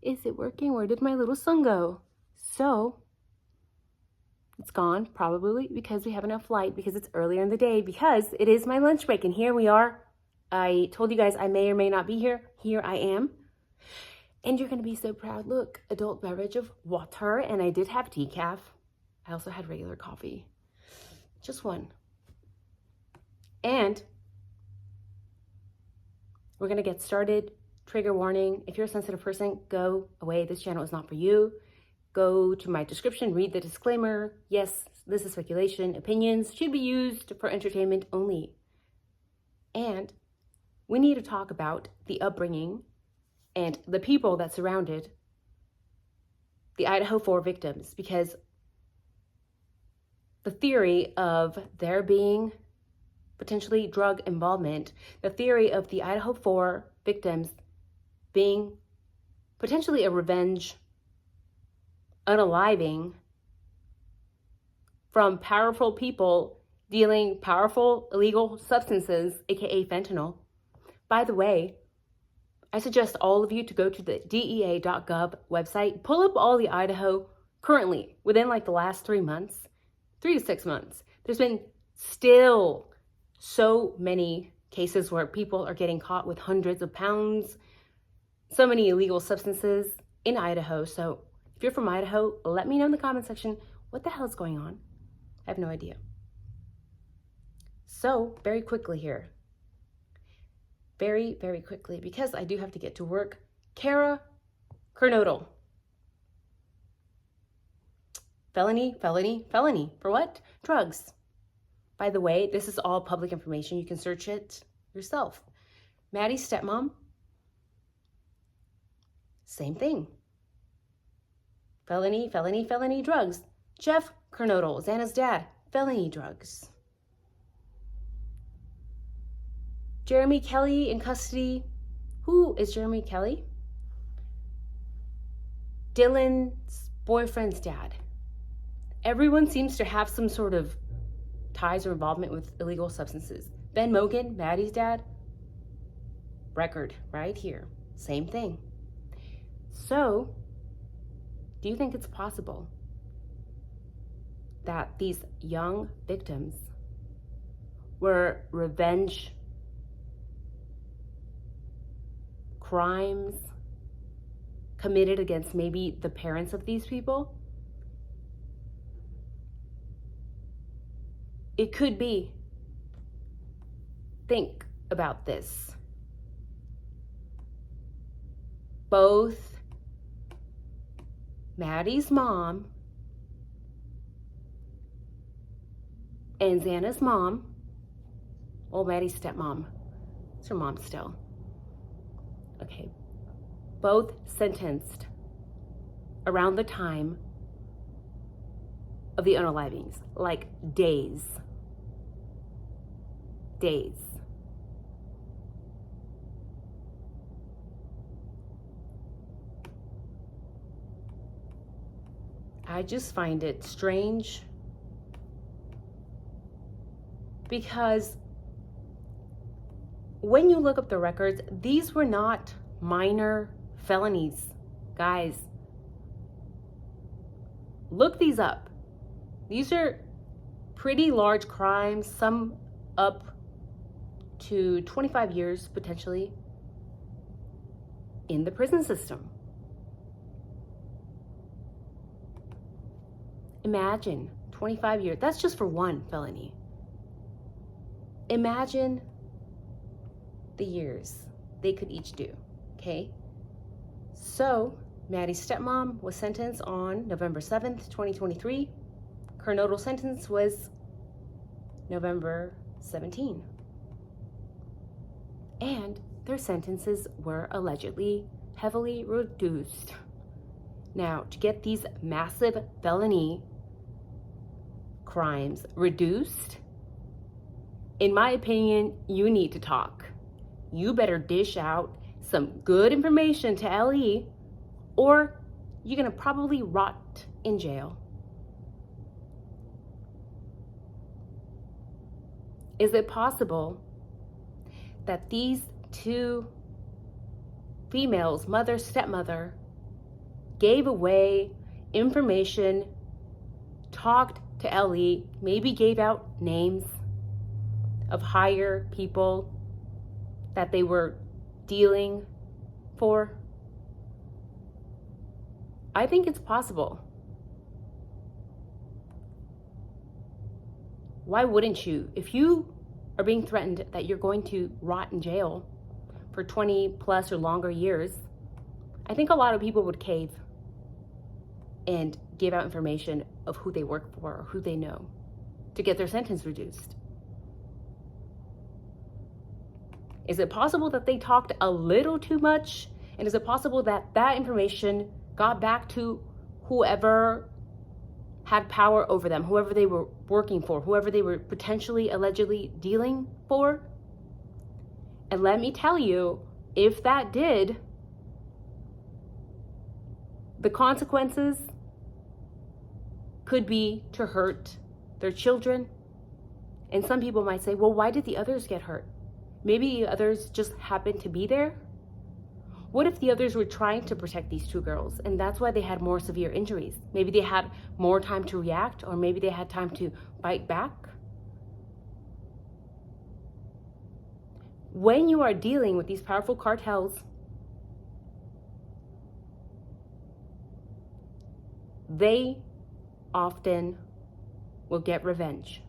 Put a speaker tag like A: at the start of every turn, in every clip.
A: Is it working? Where did my little son go? So it's gone, probably because we have enough light, because it's earlier in the day, because it is my lunch break, and here we are. I told you guys I may or may not be here. Here I am. And you're going to be so proud. Look, adult beverage of water, and I did have decaf. I also had regular coffee. Just one. And we're going to get started. Trigger warning. If you're a sensitive person, go away. This channel is not for you. Go to my description, read the disclaimer. Yes, this is speculation. Opinions should be used for entertainment only. And we need to talk about the upbringing and the people that surrounded the Idaho 4 victims, because the theory of there being potentially drug involvement, the theory of the Idaho 4 victims being potentially a revenge unaliving from powerful people dealing powerful illegal substances, aka fentanyl. By the way, I suggest all of you to go to the DEA.gov website, pull up all the Idaho currently, within like the last 3 months, 3 to 6 months. There's been still so many cases where people are getting caught with hundreds of pounds, so many illegal substances in Idaho. So if you're from Idaho, let me know in the comment section what the hell is going on. I have no idea. So very quickly here, very, very quickly, because I do have to get to work. Kara Kernodle. Felony for what? Drugs. By the way, this is all public information. You can search it yourself. Maddie's stepmom, same thing. Felony, drugs. Jeff Kernodle, Xana's dad, felony drugs. Jeremy Kelly in custody. Who is Jeremy Kelly? Dylan's boyfriend's dad. Everyone seems to have some sort of ties or involvement with illegal substances. Ben Mogan, Maddie's dad, record right here. Same thing. So, do you think it's possible that these young victims were revenge crimes committed against maybe the parents of these people? It could be. Think about this. Both Maddie's mom and Xana's mom, well, Maddie's stepmom, it's her mom still. Okay, both sentenced around the time of the unalivings, like days. I just find it strange because when you look up the records, these were not minor felonies, guys. Look these up. These are pretty large crimes, some up to 25 years potentially in the prison system. Imagine 25 years. That's just for one felony. Imagine the years they could each do, okay? So, Maddie's stepmom was sentenced on November 7th, 2023. Kernodle's sentence was November 17. And their sentences were allegedly heavily reduced. Now, to get these massive felony crimes reduced, in my opinion, you need to talk. You better dish out some good information to LE, or you're gonna probably rot in jail. Is it possible that these two females, mother, stepmother, gave away information, talked to Ellie, maybe gave out names of higher people that they were dealing for. I think it's possible. Why wouldn't you? If you are being threatened that you're going to rot in jail for 20 plus or longer years, I think a lot of people would cave and give out information of who they work for or who they know to get their sentence reduced. Is it possible that they talked a little too much? And is it possible that that information got back to whoever had power over them, whoever they were working for, whoever they were potentially, allegedly dealing for? And let me tell you, if that did, the consequences could be to hurt their children. And some people might say, well, why did the others get hurt? Maybe the others just happened to be there. What if the others were trying to protect these two girls and that's why they had more severe injuries? Maybe they had more time to react, or maybe they had time to fight back. When you are dealing with these powerful cartels, they often will get revenge.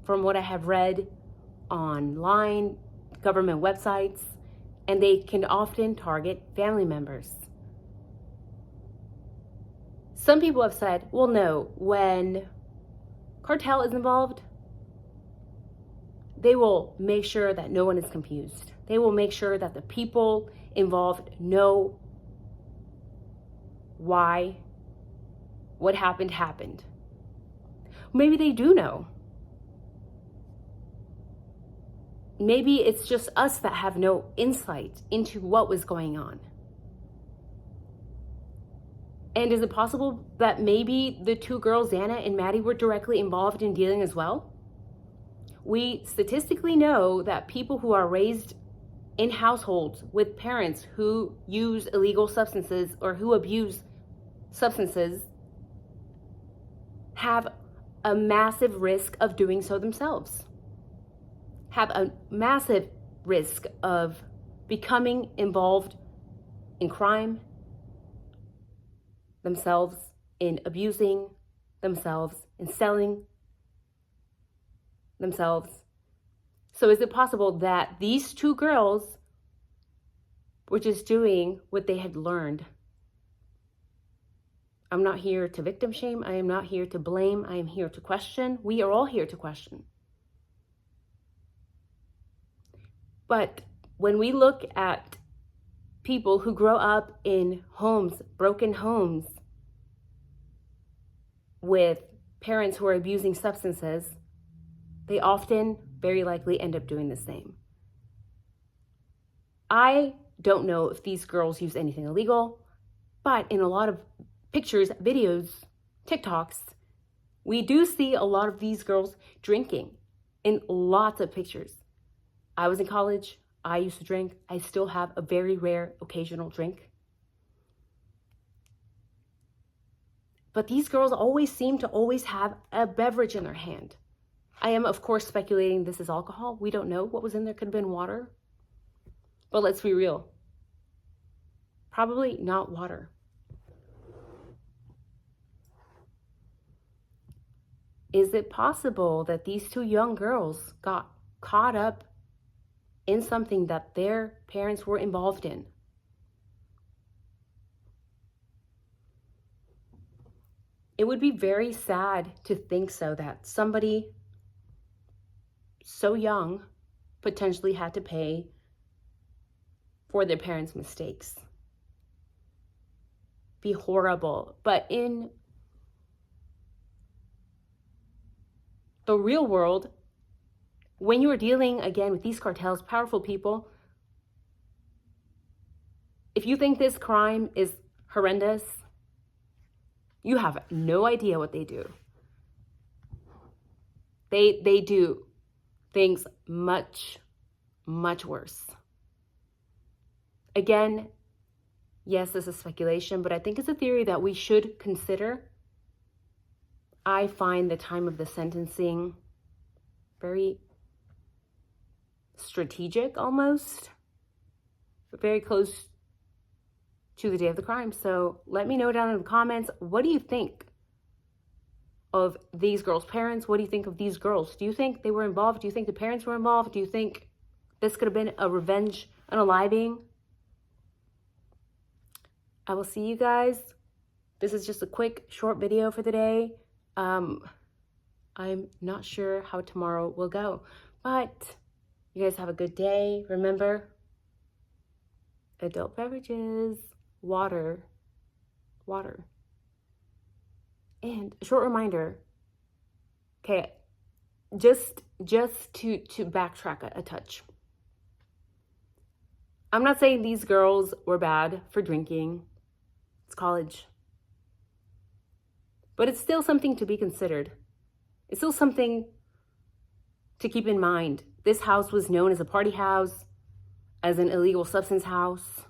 A: From what I have read online, government websites, and they can often target family members. Some people have said, well, no, when cartel is involved, they will make sure that no one is confused. They will make sure that the people involved know why what happened. Maybe they do know. Maybe it's just us that have no insight into what was going on. And is it possible that maybe the two girls, Xana and Maddie, were directly involved in dealing as well? We statistically know that people who are raised in households with parents who use illegal substances or who abuse substances have a massive risk of doing so themselves, have a massive risk of becoming involved in crime themselves, in abusing themselves, in selling themselves. So is it possible that these two girls were just doing what they had learned? I'm not here to victim shame. I am not here to blame. I am here to question. We are all here to question. But when we look at people who grow up in homes, broken homes, with parents who are abusing substances, they often, very likely, end up doing the same. I don't know if these girls use anything illegal, but in a lot of pictures, videos, TikToks, we do see a lot of these girls drinking in lots of pictures. I was in college. I used to drink. I still have a very rare occasional drink. But these girls always seem to always have a beverage in their hand. I am, of course, speculating this is alcohol. We don't know what was in there. Could have been water. But let's be real. Probably not water. Is it possible that these two young girls got caught up in something that their parents were involved in? It would be very sad to think so, that somebody so young potentially had to pay for their parents' mistakes. Be horrible. But in the real world, when you are dealing again with these cartels, powerful people, if you think this crime is horrendous, you have no idea what they do. They do things much, much worse. Again, Yes, this is speculation, but I think it's a theory that we should consider. I find the time of the sentencing very strategic almost, but very close to the day of the crime. So let me know down in the comments, what do you think of these girls' parents? What do you think of these girls? Do you think they were involved? Do you think the parents were involved? Do you think this could have been a revenge unaliving? I will see you guys. This is just a quick, short video for the day. I'm not sure how tomorrow will go, but you guys have a good day. Remember, adult beverages, water. And a short reminder, okay, just to backtrack a touch. I'm not saying these girls were bad for drinking. It's college. But it's still something to be considered. It's still something to keep in mind. This house was known as a party house, as an illegal substance house.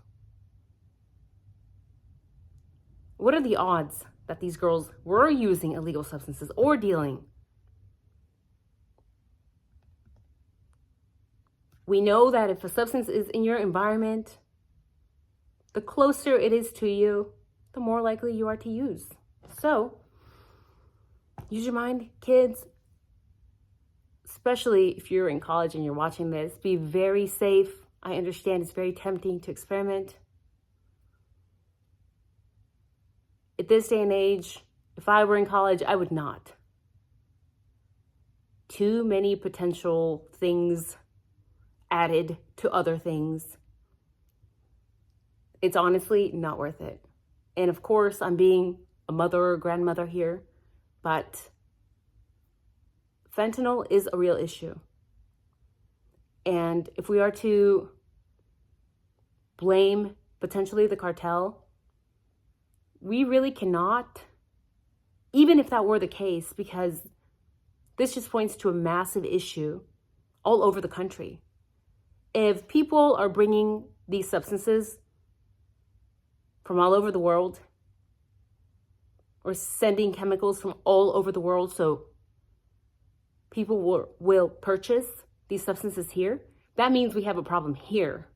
A: What are the odds that these girls were using illegal substances or dealing? We know that if a substance is in your environment, the closer it is to you, the more likely you are to use. So, use your mind, kids, especially if you're in college and you're watching this. Be very safe. I understand it's very tempting to experiment. At this day and age, if I were in college, I would not. Too many potential things added to other things. It's honestly not worth it. And of course, I'm being a mother or grandmother here, but fentanyl is a real issue. And if we are to blame potentially the cartel, we really cannot, even if that were the case, because this just points to a massive issue all over the country. If people are bringing these substances from all over the world, or sending chemicals from all over the world so people will purchase these substances here, that means we have a problem here,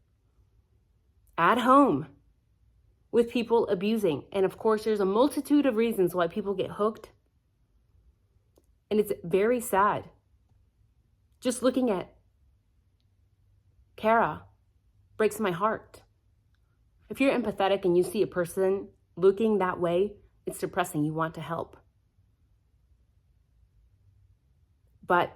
A: at home, with people abusing. And of course, there's a multitude of reasons why people get hooked. And it's very sad. Just looking at Kara breaks my heart. If you're empathetic and you see a person looking that way, it's depressing. You want to help. But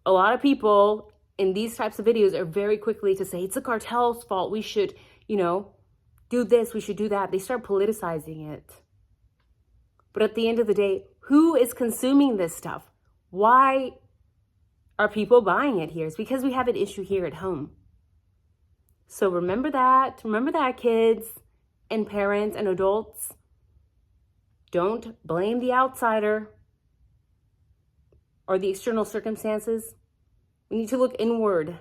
A: a lot of people in these types of videos are very quickly to say, it's the cartel's fault. We should, do this. We should do that. They start politicizing it. But at the end of the day, who is consuming this stuff? Why are people buying it here? It's because we have an issue here at home. So remember that. Remember that, kids and parents and adults. Don't blame the outsider or the external circumstances. We need to look inward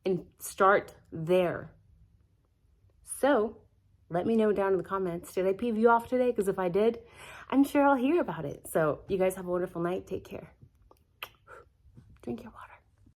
A: and start there. So let me know down in the comments, did I peeve you off today? Because if I did, I'm sure I'll hear about it. So you guys have a wonderful night. Take care. Drink your water.